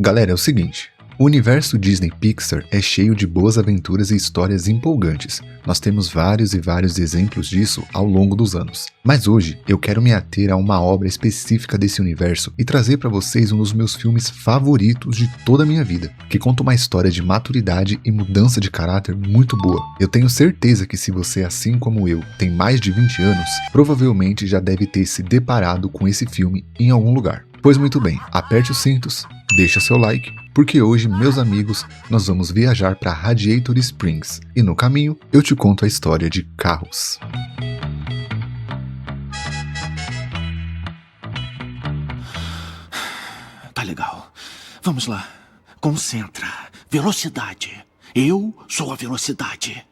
Galera, é o seguinte, o universo Disney Pixar é cheio de boas aventuras e histórias empolgantes. Nós temos vários e vários exemplos disso ao longo dos anos. Mas hoje eu quero me ater a uma obra específica desse universo e trazer para vocês um dos meus filmes favoritos de toda a minha vida, que conta uma história de maturidade e mudança de caráter muito boa. Eu tenho certeza que se você, assim como eu, tem mais de 20 anos, provavelmente já deve ter se deparado com esse filme em algum lugar. Pois muito bem, aperte os cintos, deixa seu like, porque hoje, meus amigos, nós vamos viajar para Radiator Springs e no caminho eu te conto a história de carros. Tá legal. Vamos lá. Concentra. Velocidade. Eu sou a velocidade.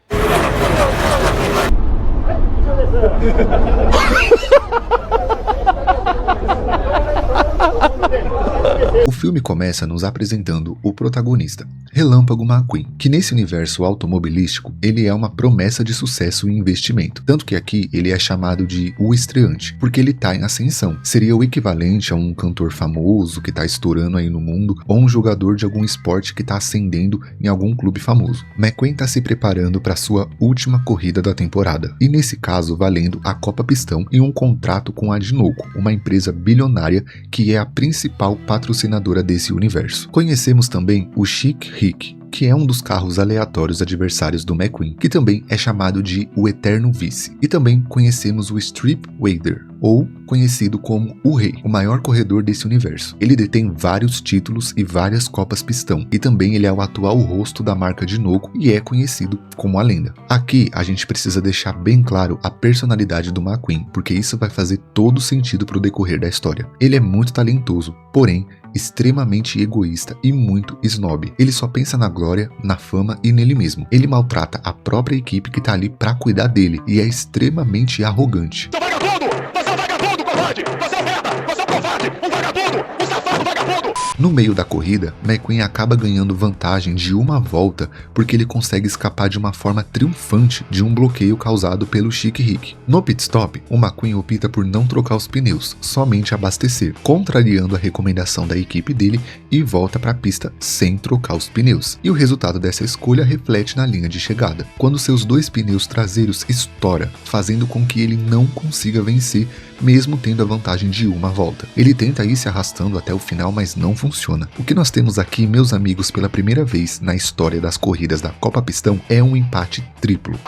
O filme começa nos apresentando o protagonista, Relâmpago McQueen, que nesse universo automobilístico ele é uma promessa de sucesso e investimento, tanto que aqui ele é chamado de o estreante, porque ele tá em ascensão, seria o equivalente a um cantor famoso que tá estourando aí no mundo, ou um jogador de algum esporte que tá ascendendo em algum clube famoso. McQueen tá se preparando para sua última corrida da temporada, e nesse caso valendo a Copa Pistão e um contrato com a Dinoco, uma empresa bilionária que é a principal patrocinadora desse universo. Conhecemos também o Chick Rick, que é um dos carros aleatórios adversários do McQueen, que também é chamado de o Eterno Vice. E também conhecemos o Strip Wader, ou conhecido como o Rei, o maior corredor desse universo. Ele detém vários títulos e várias Copas Pistão, e também ele é o atual rosto da marca Dinoco e é conhecido como a lenda. Aqui a gente precisa deixar bem claro a personalidade do McQueen, porque isso vai fazer todo sentido para o decorrer da história. Ele é muito talentoso, porém extremamente egoísta e muito snob. Ele só pensa na glória, na fama e nele mesmo. Ele maltrata a própria equipe que tá ali pra cuidar dele e é extremamente arrogante. Seu vagabundo! Você é um vagabundo, covarde! Você é um merda! Você é um covarde! Um vagabundo! Um safado vagabundo! No meio da corrida, McQueen acaba ganhando vantagem de uma volta porque ele consegue escapar de uma forma triunfante de um bloqueio causado pelo Chick Rick. No pit stop, o McQueen opta por não trocar os pneus, somente abastecer, contrariando a recomendação da equipe dele e volta para a pista sem trocar os pneus. E o resultado dessa escolha reflete na linha de chegada, quando seus dois pneus traseiros estoura, fazendo com que ele não consiga vencer, mesmo tendo a vantagem de uma volta. Ele tenta ir se arrastando até o final, mas não funciona. O que nós temos aqui, meus amigos, pela primeira vez na história das corridas da Copa Pistão é um empate triplo.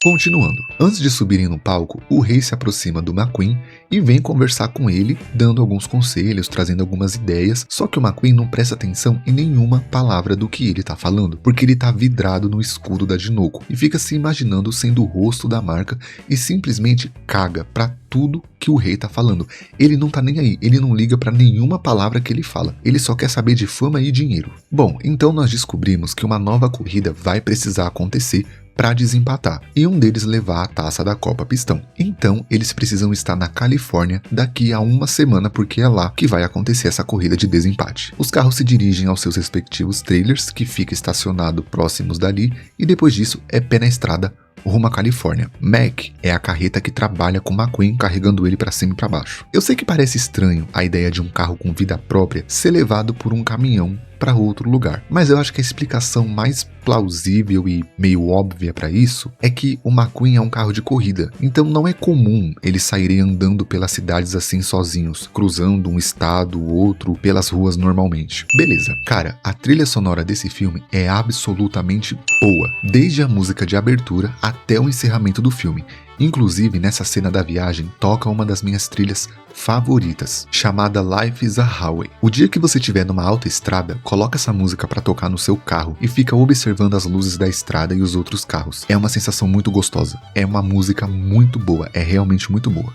Continuando, antes de subirem no palco, o Rei se aproxima do McQueen e vem conversar com ele, dando alguns conselhos, trazendo algumas ideias, só que o McQueen não presta atenção em nenhuma palavra do que ele tá falando, porque ele tá vidrado no escudo da Dinoco e fica se imaginando sendo o rosto da marca e simplesmente caga pra tudo que o Rei tá falando. Ele não tá nem aí, ele não liga pra nenhuma palavra que ele fala, ele só quer saber de fama e dinheiro. Bom, então nós descobrimos que uma nova corrida vai precisar acontecer para desempatar e um deles levar a taça da Copa Pistão. Então eles precisam estar na Califórnia daqui a uma semana, porque é lá que vai acontecer essa corrida de desempate. Os carros se dirigem aos seus respectivos trailers, que ficam estacionados próximos dali, e depois disso é pé na estrada rumo à Califórnia. Mac é a carreta que trabalha com McQueen, carregando ele para cima e para baixo. Eu sei que parece estranho a ideia de um carro com vida própria ser levado por um caminhão para outro lugar, mas eu acho que a explicação mais plausível e meio óbvia para isso é que o McQueen é um carro de corrida, então não é comum eles saírem andando pelas cidades assim sozinhos, cruzando um estado ou outro pelas ruas normalmente. Beleza, cara, a trilha sonora desse filme é absolutamente boa, desde a música de abertura até o encerramento do filme. Inclusive, nessa cena da viagem, toca uma das minhas trilhas favoritas, chamada Life is a Highway. O dia que você estiver numa autoestrada, coloca essa música para tocar no seu carro e fica observando as luzes da estrada e os outros carros. É uma sensação muito gostosa. É uma música muito boa, é realmente muito boa.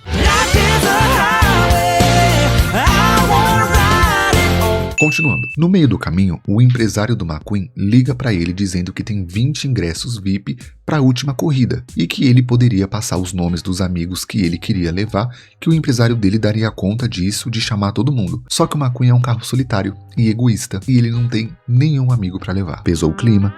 Continuando, no meio do caminho, o empresário do McQueen liga para ele dizendo que tem 20 ingressos VIP para a última corrida e que ele poderia passar os nomes dos amigos que ele queria levar, que o empresário dele daria conta disso, de chamar todo mundo. Só que o McQueen é um carro solitário e egoísta e ele não tem nenhum amigo para levar. Pesou o clima.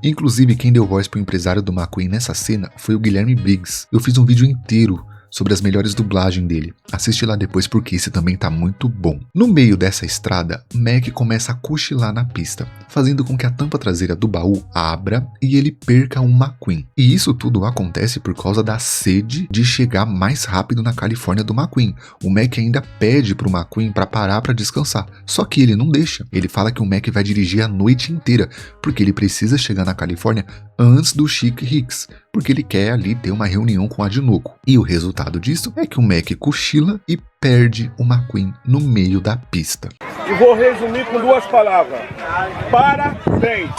Inclusive, quem deu voz pro empresário do McQueen nessa cena foi o Guilherme Briggs. Eu fiz um vídeo inteiro sobre as melhores dublagens dele. Assiste lá depois porque esse também tá muito bom. No meio dessa estrada, Mac começa a cochilar na pista, fazendo com que a tampa traseira do baú abra e ele perca um McQueen. E isso tudo acontece por causa da sede de chegar mais rápido na Califórnia do McQueen. O Mac ainda pede pro McQueen para parar para descansar, só que ele não deixa. Ele fala que o Mac vai dirigir a noite inteira, porque ele precisa chegar na Califórnia antes do Chick Hicks, porque ele quer ali ter uma reunião com a Dinoco. E o resultado disso é que o Mac cochila e perde o McQueen no meio da pista. E vou resumir com 2 palavras: parabéns!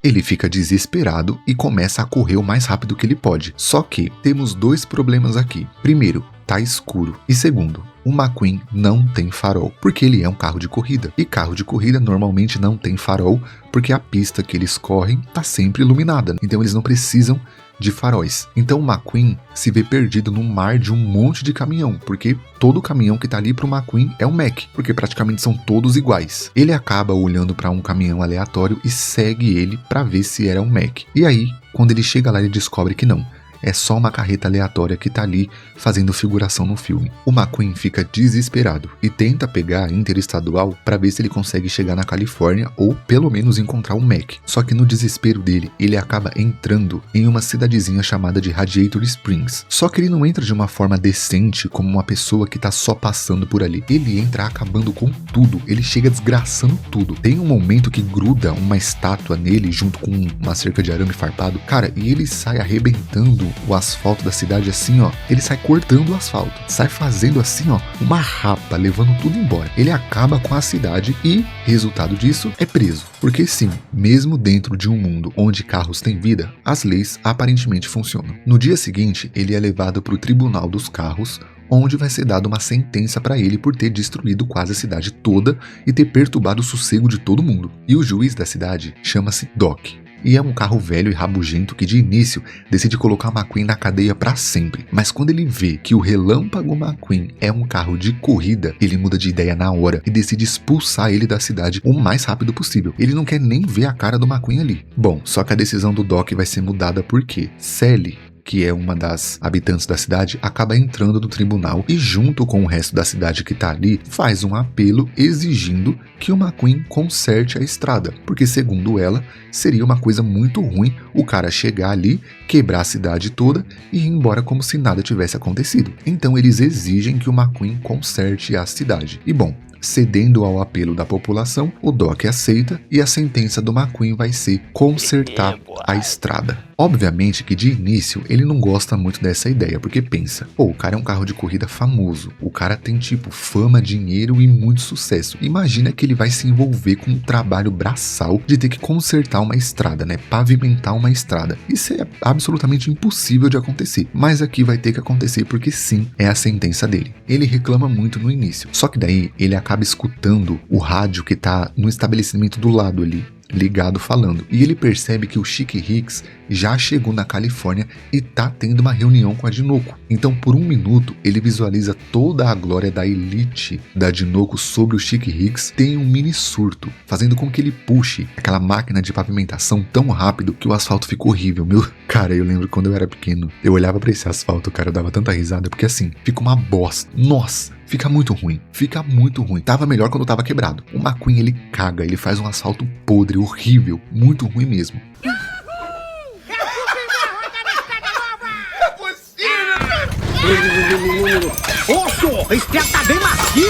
Ele fica desesperado e começa a correr o mais rápido que ele pode. Só que temos 2 problemas aqui. Primeiro, tá escuro. E segundo, o McQueen não tem farol, porque ele é um carro de corrida. E carro de corrida normalmente não tem farol, porque a pista que eles correm tá sempre iluminada. Então eles não precisam de faróis. Então o McQueen se vê perdido no mar de um monte de caminhão, porque todo caminhão que tá ali pro McQueen é um Mac, porque praticamente são todos iguais. Ele acaba olhando para um caminhão aleatório e segue ele para ver se era um Mac. E aí, quando ele chega lá, ele descobre que não. É só uma carreta aleatória que tá ali fazendo figuração no filme. O McQueen fica desesperado e tenta pegar a interestadual para ver se ele consegue chegar na Califórnia ou pelo menos encontrar um Mac. Só que no desespero dele, ele acaba entrando em uma cidadezinha chamada de Radiator Springs. Só que ele não entra de uma forma decente como uma pessoa que tá só passando por ali. Ele entra acabando com tudo, ele chega desgraçando tudo. Tem um momento que gruda uma estátua nele junto com uma cerca de arame farpado, cara, e ele sai arrebentando o asfalto da cidade assim, ó. Ele sai cortando o asfalto, sai fazendo assim, ó, uma rapa, levando tudo embora. Ele acaba com a cidade e, resultado disso, é preso. Porque sim, mesmo dentro de um mundo onde carros têm vida, as leis aparentemente funcionam. No dia seguinte, ele é levado para o Tribunal dos Carros, onde vai ser dada uma sentença para ele por ter destruído quase a cidade toda e ter perturbado o sossego de todo mundo. E o juiz da cidade chama-se Doc. E é um carro velho e rabugento que de início decide colocar McQueen na cadeia para sempre. Mas quando ele vê que o Relâmpago McQueen é um carro de corrida, ele muda de ideia na hora e decide expulsar ele da cidade o mais rápido possível. Ele não quer nem ver a cara do McQueen ali. Bom, só que a decisão do Doc vai ser mudada porque Sally, que é uma das habitantes da cidade, acaba entrando no tribunal e junto com o resto da cidade que tá ali, faz um apelo exigindo que o McQueen conserte a estrada, porque segundo ela, seria uma coisa muito ruim o cara chegar ali, quebrar a cidade toda e ir embora como se nada tivesse acontecido. Então eles exigem que o McQueen conserte a cidade. E bom, cedendo ao apelo da população, o Doc aceita e a sentença do McQueen vai ser consertar a estrada. Obviamente que de início ele não gosta muito dessa ideia, porque pensa, pô, o cara é um carro de corrida famoso, o cara tem tipo fama, dinheiro e muito sucesso. Imagina que ele vai se envolver com um trabalho braçal de ter que consertar uma estrada, né, pavimentar uma estrada. Isso é absolutamente impossível de acontecer, mas aqui vai ter que acontecer porque sim, é a sentença dele. Ele reclama muito no início, só que daí ele acaba escutando o rádio que tá no estabelecimento do lado ali, ligado falando, e ele percebe que o Chick Hicks já chegou na Califórnia e tá tendo uma reunião com a Dinoco. Então por um minuto ele visualiza toda a glória da elite da Dinoco sobre o Chick Hicks, tem um mini surto, fazendo com que ele puxe aquela máquina de pavimentação tão rápido que o asfalto ficou horrível, meu. Cara, eu lembro quando eu era pequeno, eu olhava pra esse asfalto, cara, eu dava tanta risada, porque assim, fica uma bosta, nossa, fica muito ruim, tava melhor quando tava quebrado. O McQueen ele caga, ele faz um asfalto podre, horrível, muito ruim mesmo. Oxo, esse teatro tá bem macio!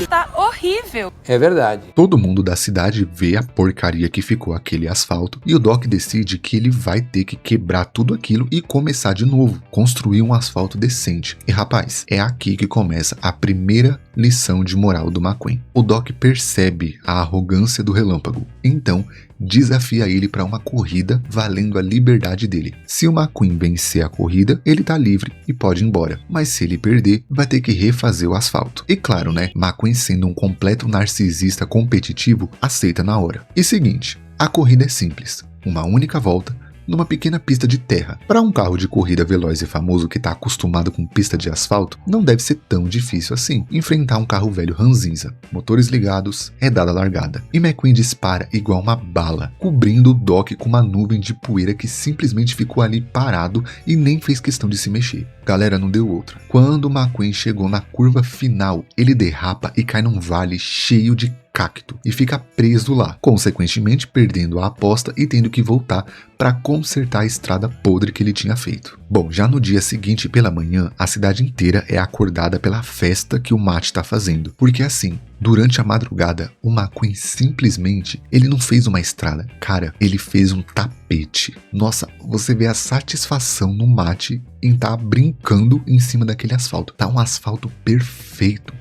Tá horrível. É verdade. Todo mundo da cidade vê a porcaria que ficou aquele asfalto e o Doc decide que ele vai ter que quebrar tudo aquilo e começar de novo, construir um asfalto decente. E rapaz, é aqui que começa a primeira lição de moral do McQueen. O Doc percebe a arrogância do Relâmpago, então desafia ele para uma corrida valendo a liberdade dele. Se o McQueen vencer a corrida, ele tá livre e pode ir embora, mas se ele perder, vai ter que refazer o asfalto. E claro, né, McQueen sendo um completo narcisista competitivo, aceita na hora. E seguinte, a corrida é simples, uma única volta, numa pequena pista de terra. Para um carro de corrida veloz e famoso que tá acostumado com pista de asfalto, não deve ser tão difícil assim enfrentar um carro velho ranzinza. Motores ligados, é dada a largada. E McQueen dispara igual uma bala, cobrindo o Doc com uma nuvem de poeira que simplesmente ficou ali parado e nem fez questão de se mexer. Galera, não deu outra. Quando o McQueen chegou na curva final, ele derrapa e cai num vale cheio de cacto e fica preso lá, consequentemente perdendo a aposta e tendo que voltar para consertar a estrada podre que ele tinha feito. Bom, já no dia seguinte pela manhã, a cidade inteira é acordada pela festa que o Matt está fazendo, porque assim, durante a madrugada, o McQueen simplesmente, ele não fez uma estrada, cara, ele fez um tapete. Nossa, você vê a satisfação no Matt em estar brincando em cima daquele asfalto. Tá um asfalto perfeito,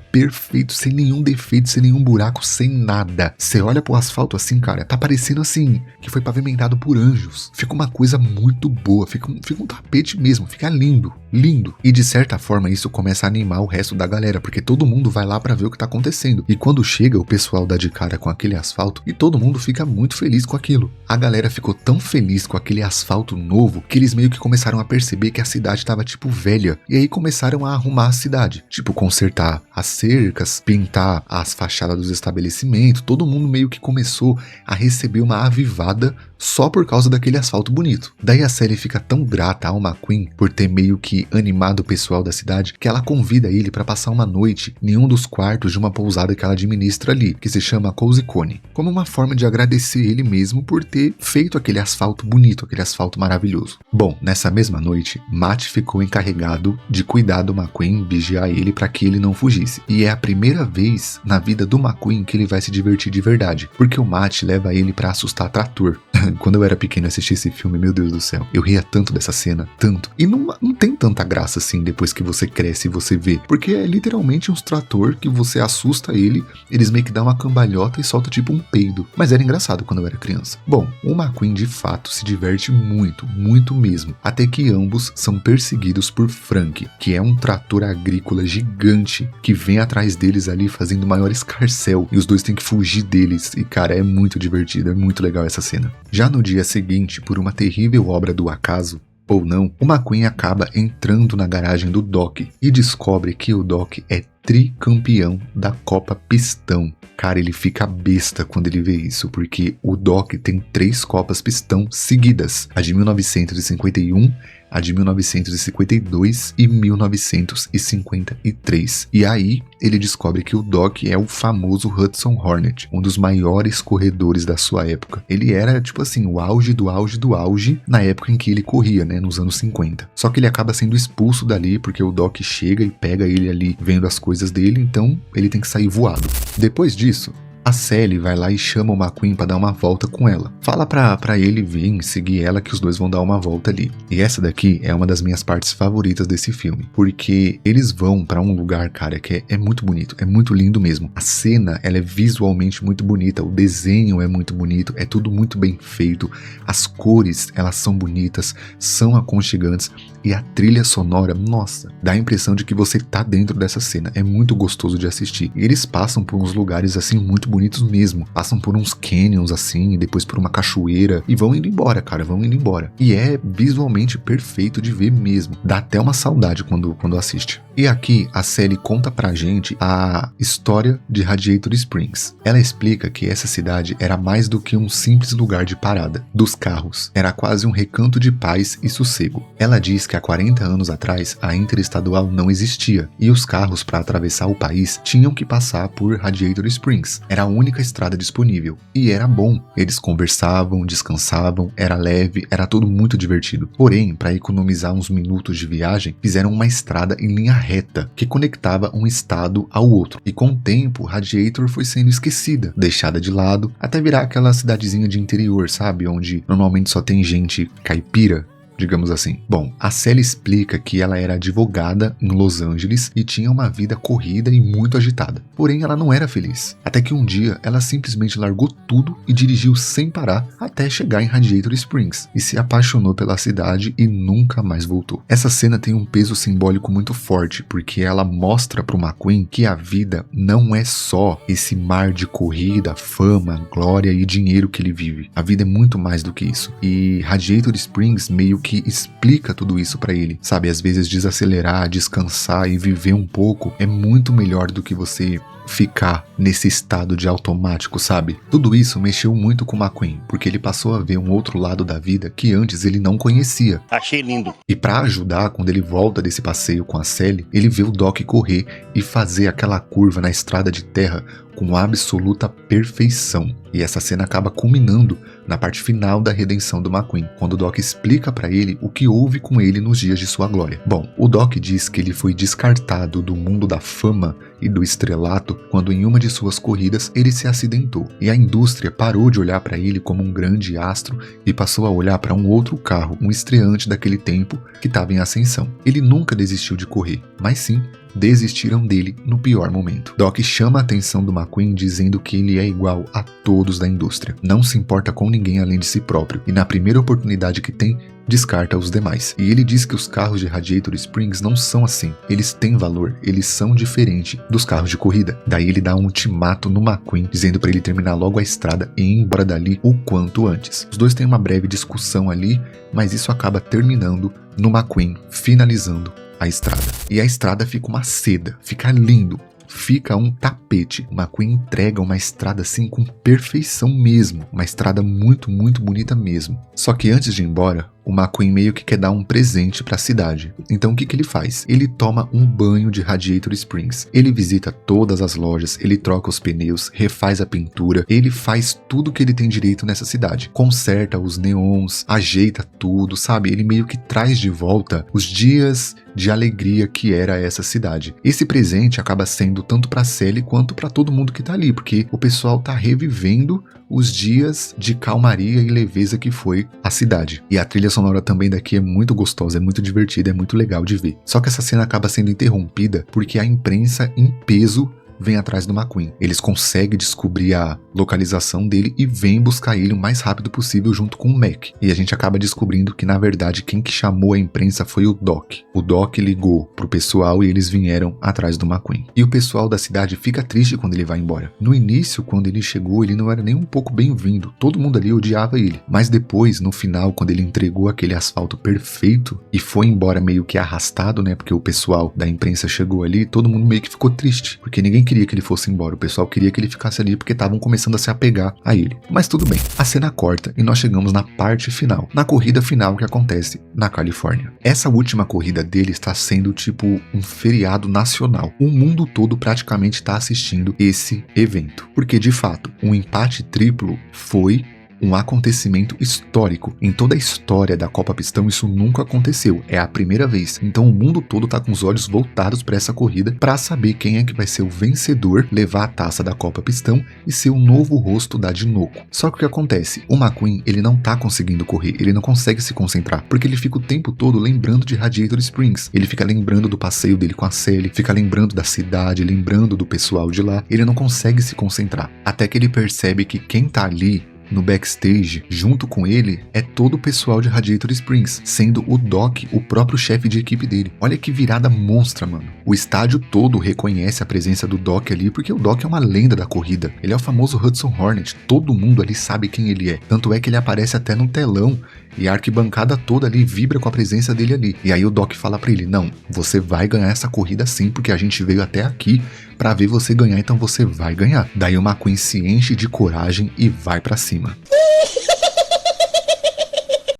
sem nenhum defeito, sem nenhum buraco, sem nada. Você olha pro asfalto assim, cara, tá parecendo assim, que foi pavimentado por anjos. Fica uma coisa muito boa, fica um tapete mesmo, fica lindo, lindo. E de certa forma isso começa a animar o resto da galera, porque todo mundo vai lá pra ver o que tá acontecendo. E quando chega, o pessoal dá de cara com aquele asfalto e todo mundo fica muito feliz com aquilo. A galera ficou tão feliz com aquele asfalto novo que eles meio que começaram a perceber que a cidade tava tipo velha. E aí começaram a arrumar a cidade, tipo consertar as cercas, pintar as fachadas dos estabelecimentos. Todo mundo meio que começou a receber uma avivada só por causa daquele asfalto bonito. Daí a Sally fica tão grata ao McQueen por ter meio que animado o pessoal da cidade que ela convida ele para passar uma noite em um dos quartos de uma pousada que ela administra ali, que se chama Cozy Cone, como uma forma de agradecer ele mesmo por ter feito aquele asfalto bonito, aquele asfalto maravilhoso. Bom, nessa mesma noite, Matt ficou encarregado de cuidar do McQueen, vigiar ele para que ele não fugisse. E é a primeira vez na vida do McQueen que ele vai se divertir de verdade, porque o Matt leva ele para assustar trator. Quando eu era pequeno e assisti esse filme, meu Deus do céu, eu ria tanto dessa cena, tanto. E não tem tanta graça assim depois que você cresce e você vê, porque é literalmente uns trator que você assusta ele, eles meio que dão uma cambalhota e solta tipo um peido. Mas era engraçado quando eu era criança. Bom, o McQueen de fato se diverte muito, muito mesmo, até que ambos são perseguidos por Frank, que é um trator agrícola gigante que vem atrás deles ali fazendo o maior escarcéu, e os dois têm que fugir deles, e cara, é muito divertido, é muito legal essa cena. Já no dia seguinte, por uma terrível obra do acaso, ou não, o McQueen acaba entrando na garagem do Doc e descobre que o Doc é tricampeão da Copa Pistão. Cara, ele fica besta quando ele vê isso, porque o Doc tem 3 Copas Pistão seguidas, a de 1951, a de 1952 e 1953. E aí ele descobre que o Doc é o famoso Hudson Hornet, um dos maiores corredores da sua época. Ele era, tipo assim, o auge do auge do auge na época em que ele corria, né, nos anos 50. Só que ele acaba sendo expulso dali porque o Doc chega e pega ele ali vendo as coisas dele, então ele tem que sair voado. Depois disso, a Sally vai lá e chama o McQueen pra dar uma volta com ela. Fala pra ele vir seguir ela, que os dois vão dar uma volta ali. E essa daqui é uma das minhas partes favoritas desse filme, porque eles vão pra um lugar, cara, que é muito bonito, é muito lindo mesmo. A cena, ela é visualmente muito bonita, o desenho é muito bonito, é tudo muito bem feito, as cores, elas são bonitas, são aconchegantes, e a trilha sonora, nossa, dá a impressão de que você tá dentro dessa cena, é muito gostoso de assistir. E eles passam por uns lugares assim muito bonitos mesmo, passam por uns canyons assim, e depois por uma cachoeira, e vão indo embora, cara, vão indo embora. E é visualmente perfeito de ver mesmo, dá até uma saudade quando assiste. E aqui a Sally conta pra gente a história de Radiator Springs. Ela explica que essa cidade era mais do que um simples lugar de parada dos carros, era quase um recanto de paz e sossego. Ela diz que há 40 anos atrás a interestadual não existia, e os carros para atravessar o país tinham que passar por Radiator Springs. Era a única estrada disponível, e era bom. Eles conversavam, descansavam, era leve, era tudo muito divertido. Porém, para economizar uns minutos de viagem, fizeram uma estrada em linha reta, que conectava um estado ao outro. E com o tempo, Radiator foi sendo esquecida, deixada de lado, até virar aquela cidadezinha de interior, sabe? Onde normalmente só tem gente caipira. digamos assim. Bom, a Sally explica que ela era advogada em Los Angeles e tinha uma vida corrida e muito agitada. Porém, ela não era feliz. Até que um dia, ela simplesmente largou tudo e dirigiu sem parar até chegar em Radiator Springs e se apaixonou pela cidade e nunca mais voltou. Essa cena tem um peso simbólico muito forte, porque ela mostra pro McQueen que a vida não é só esse mar de corrida, fama, glória e dinheiro que ele vive. A vida é muito mais do que isso. E Radiator Springs meio que explica tudo isso pra ele, sabe? Às vezes desacelerar, descansar e viver um pouco é muito melhor do que você ficar nesse estado de automático, sabe? Tudo isso mexeu muito com o McQueen, porque ele passou a ver um outro lado da vida que antes ele não conhecia. Achei lindo. E pra ajudar, quando ele volta desse passeio com a Sally, ele vê o Doc correr e fazer aquela curva na estrada de terra com absoluta perfeição. E essa cena acaba culminando na parte final da redenção do McQueen, quando o Doc explica pra ele o que houve com ele nos dias de sua glória. Bom, o Doc diz que ele foi descartado do mundo da fama e do estrelato quando em uma de suas corridas ele se acidentou, e a indústria parou de olhar pra ele como um grande astro e passou a olhar para um outro carro, um estreante daquele tempo que estava em ascensão. Ele nunca desistiu de correr, mas sim desistiram dele no pior momento. Doc chama a atenção do McQueen dizendo que ele é igual a todos da indústria, não se importa com ninguém além de si próprio, e na primeira oportunidade que tem, descarta os demais. E ele diz que os carros de Radiator Springs não são assim, eles têm valor, eles são diferentes dos carros de corrida. Daí ele dá um ultimato no McQueen, dizendo para ele terminar logo a estrada e ir embora dali o quanto antes. Os dois têm uma breve discussão ali, mas isso acaba terminando no McQueen finalizando a estrada. E a estrada fica uma seda, fica lindo, fica um tapete. O McQueen entrega uma estrada assim com perfeição mesmo, uma estrada muito, muito bonita mesmo. Só que antes de ir embora, o McQueen meio que quer dar um presente para a cidade. Então o que ele faz? Ele toma um banho de Radiator Springs. Ele visita todas as lojas, ele troca os pneus, refaz a pintura, ele faz tudo que ele tem direito nessa cidade. Conserta os neons, ajeita tudo, sabe? Ele meio que traz de volta os dias de alegria que era essa cidade. Esse presente acaba sendo tanto para Sally quanto para todo mundo que tá ali, porque o pessoal tá revivendo os dias de calmaria e leveza que foi a cidade. E a trilha sonora também daqui é muito gostosa, é muito divertida, é muito legal de ver. Só que essa cena acaba sendo interrompida porque a imprensa em peso vem atrás do McQueen. Eles conseguem descobrir a localização dele e vêm buscar ele o mais rápido possível junto com o Mac. E a gente acaba descobrindo que, na verdade, quem que chamou a imprensa foi o Doc. O Doc ligou pro pessoal e eles vieram atrás do McQueen. E o pessoal da cidade fica triste quando ele vai embora. No início, quando ele chegou, ele não era nem um pouco bem-vindo. Todo mundo ali odiava ele. Mas depois, no final, quando ele entregou aquele asfalto perfeito e foi embora meio que arrastado, né? Porque o pessoal da imprensa chegou ali, todo mundo meio que ficou triste. Porque ninguém queria que ele fosse embora, o pessoal queria que ele ficasse ali porque estavam começando a se apegar a ele. Mas tudo bem, a cena corta e nós chegamos na parte final, na corrida final que acontece na Califórnia. Essa última corrida dele está sendo tipo um feriado nacional. O mundo todo praticamente está assistindo esse evento, porque de fato, um empate triplo foi um acontecimento histórico. Em toda a história da Copa Pistão isso nunca aconteceu, é a primeira vez. Então o mundo todo tá com os olhos voltados para essa corrida para saber quem é que vai ser o vencedor, levar a taça da Copa Pistão e ser o novo rosto da Dinoco. Só que o que acontece? O McQueen, ele não tá conseguindo correr, ele não consegue se concentrar, porque ele fica o tempo todo lembrando de Radiator Springs. Ele fica lembrando do passeio dele com a Sally, fica lembrando da cidade, lembrando do pessoal de lá. Ele não consegue se concentrar, até que ele percebe que quem tá ali no backstage, junto com ele, é todo o pessoal de Radiator Springs, sendo o Doc o próprio chefe de equipe dele. Olha que virada monstra, mano. O estádio todo reconhece a presença do Doc ali, porque o Doc é uma lenda da corrida. Ele é o famoso Hudson Hornet, todo mundo ali sabe quem ele é. Tanto é que ele aparece até no telão, e a arquibancada toda ali vibra com a presença dele ali. E aí o Doc fala pra ele, não, você vai ganhar essa corrida sim, porque a gente veio até aqui pra ver você ganhar, então você vai ganhar. Daí o McQueen se enche de coragem e vai pra cima.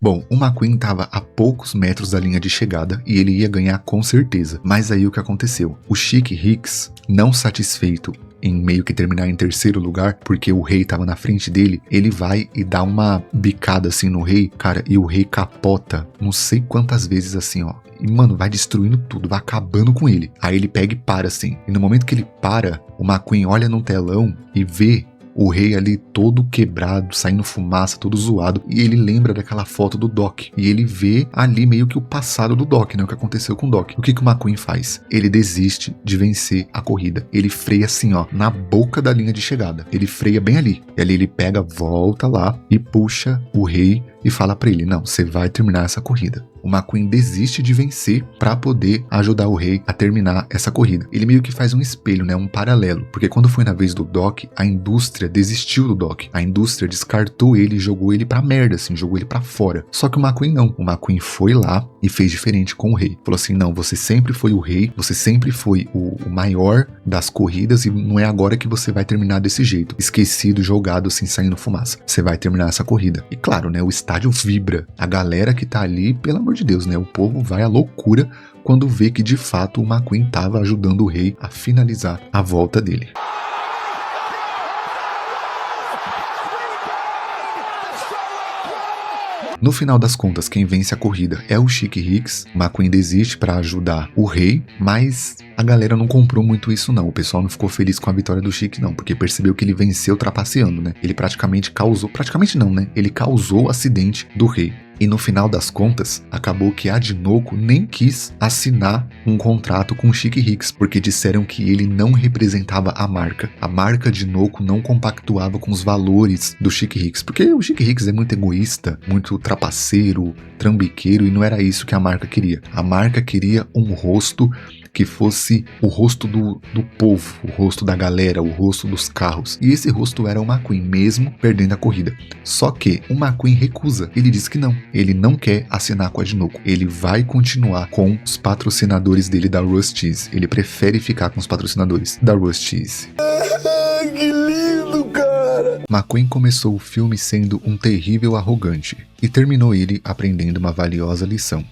Bom, o McQueen estava a poucos metros da linha de chegada e ele ia ganhar com certeza. Mas aí o que aconteceu? O Chick Hicks, não satisfeito em meio que terminar em terceiro lugar, porque o rei tava na frente dele, ele vai e dá uma bicada assim no rei, cara, e o rei capota não sei quantas vezes assim, ó. E, mano, vai destruindo tudo, vai acabando com ele. Aí ele pega e para assim. E no momento que ele para, o McQueen olha no telão e vê O rei ali todo quebrado, saindo fumaça, todo zoado, e ele lembra daquela foto do Doc, e ele vê ali meio que o passado do Doc, né, o que aconteceu com o Doc. O que o McQueen faz? Ele desiste de vencer a corrida. Ele freia assim, ó, na boca da linha de chegada. Ele freia bem ali. E ali ele pega, volta lá e puxa o rei e fala pra ele, não, você vai terminar essa corrida. O McQueen desiste de vencer para poder ajudar o rei a terminar essa corrida. Ele meio que faz um espelho, né, um paralelo, porque quando foi na vez do Doc, a indústria desistiu do Doc. A indústria descartou ele e jogou ele pra merda, assim, jogou ele pra fora. Só que o McQueen não. O McQueen foi lá e fez diferente com o rei. Falou assim, não, você sempre foi o rei, você sempre foi o maior das corridas e não é agora que você vai terminar desse jeito, esquecido, jogado assim, saindo fumaça. Você vai terminar essa corrida. E claro, né, o estádio vibra. A galera que tá ali, pelo amor de Deus, né, o povo vai à loucura quando vê que de fato o McQueen tava ajudando o rei a finalizar a volta dele. No final das contas, quem vence a corrida é o Chick Hicks. O McQueen desiste para ajudar o rei, mas a galera não comprou muito isso não. O pessoal não ficou feliz com a vitória do Chick não, porque percebeu que ele venceu trapaceando, né? Ele praticamente causou o acidente do rei. E no final das contas, acabou que a Dinoco nem quis assinar um contrato com o Chick Hicks, porque disseram que ele não representava a marca. A marca Dinoco não compactuava com os valores do Chick Hicks, porque o Chick Hicks é muito egoísta, muito trapaceiro, trambiqueiro, e não era isso que a marca queria. A marca queria um rosto que fosse o rosto do povo, o rosto da galera, o rosto dos carros. E esse rosto era o McQueen, mesmo perdendo a corrida. Só que o McQueen recusa. Ele diz que não. Ele não quer assinar com a Dinoco. Ele vai continuar com os patrocinadores dele da Rust-eze. Ele prefere ficar com os patrocinadores da Rust-eze. Que lindo, cara! McQueen começou o filme sendo um terrível arrogante e terminou ele aprendendo uma valiosa lição.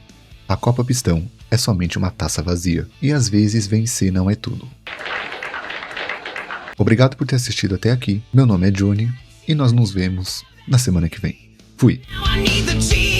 A Copa Pistão é somente uma taça vazia, e às vezes vencer não é tudo. Obrigado por ter assistido até aqui, meu nome é Johnny, e nós nos vemos na semana que vem. Fui! I need the cheese.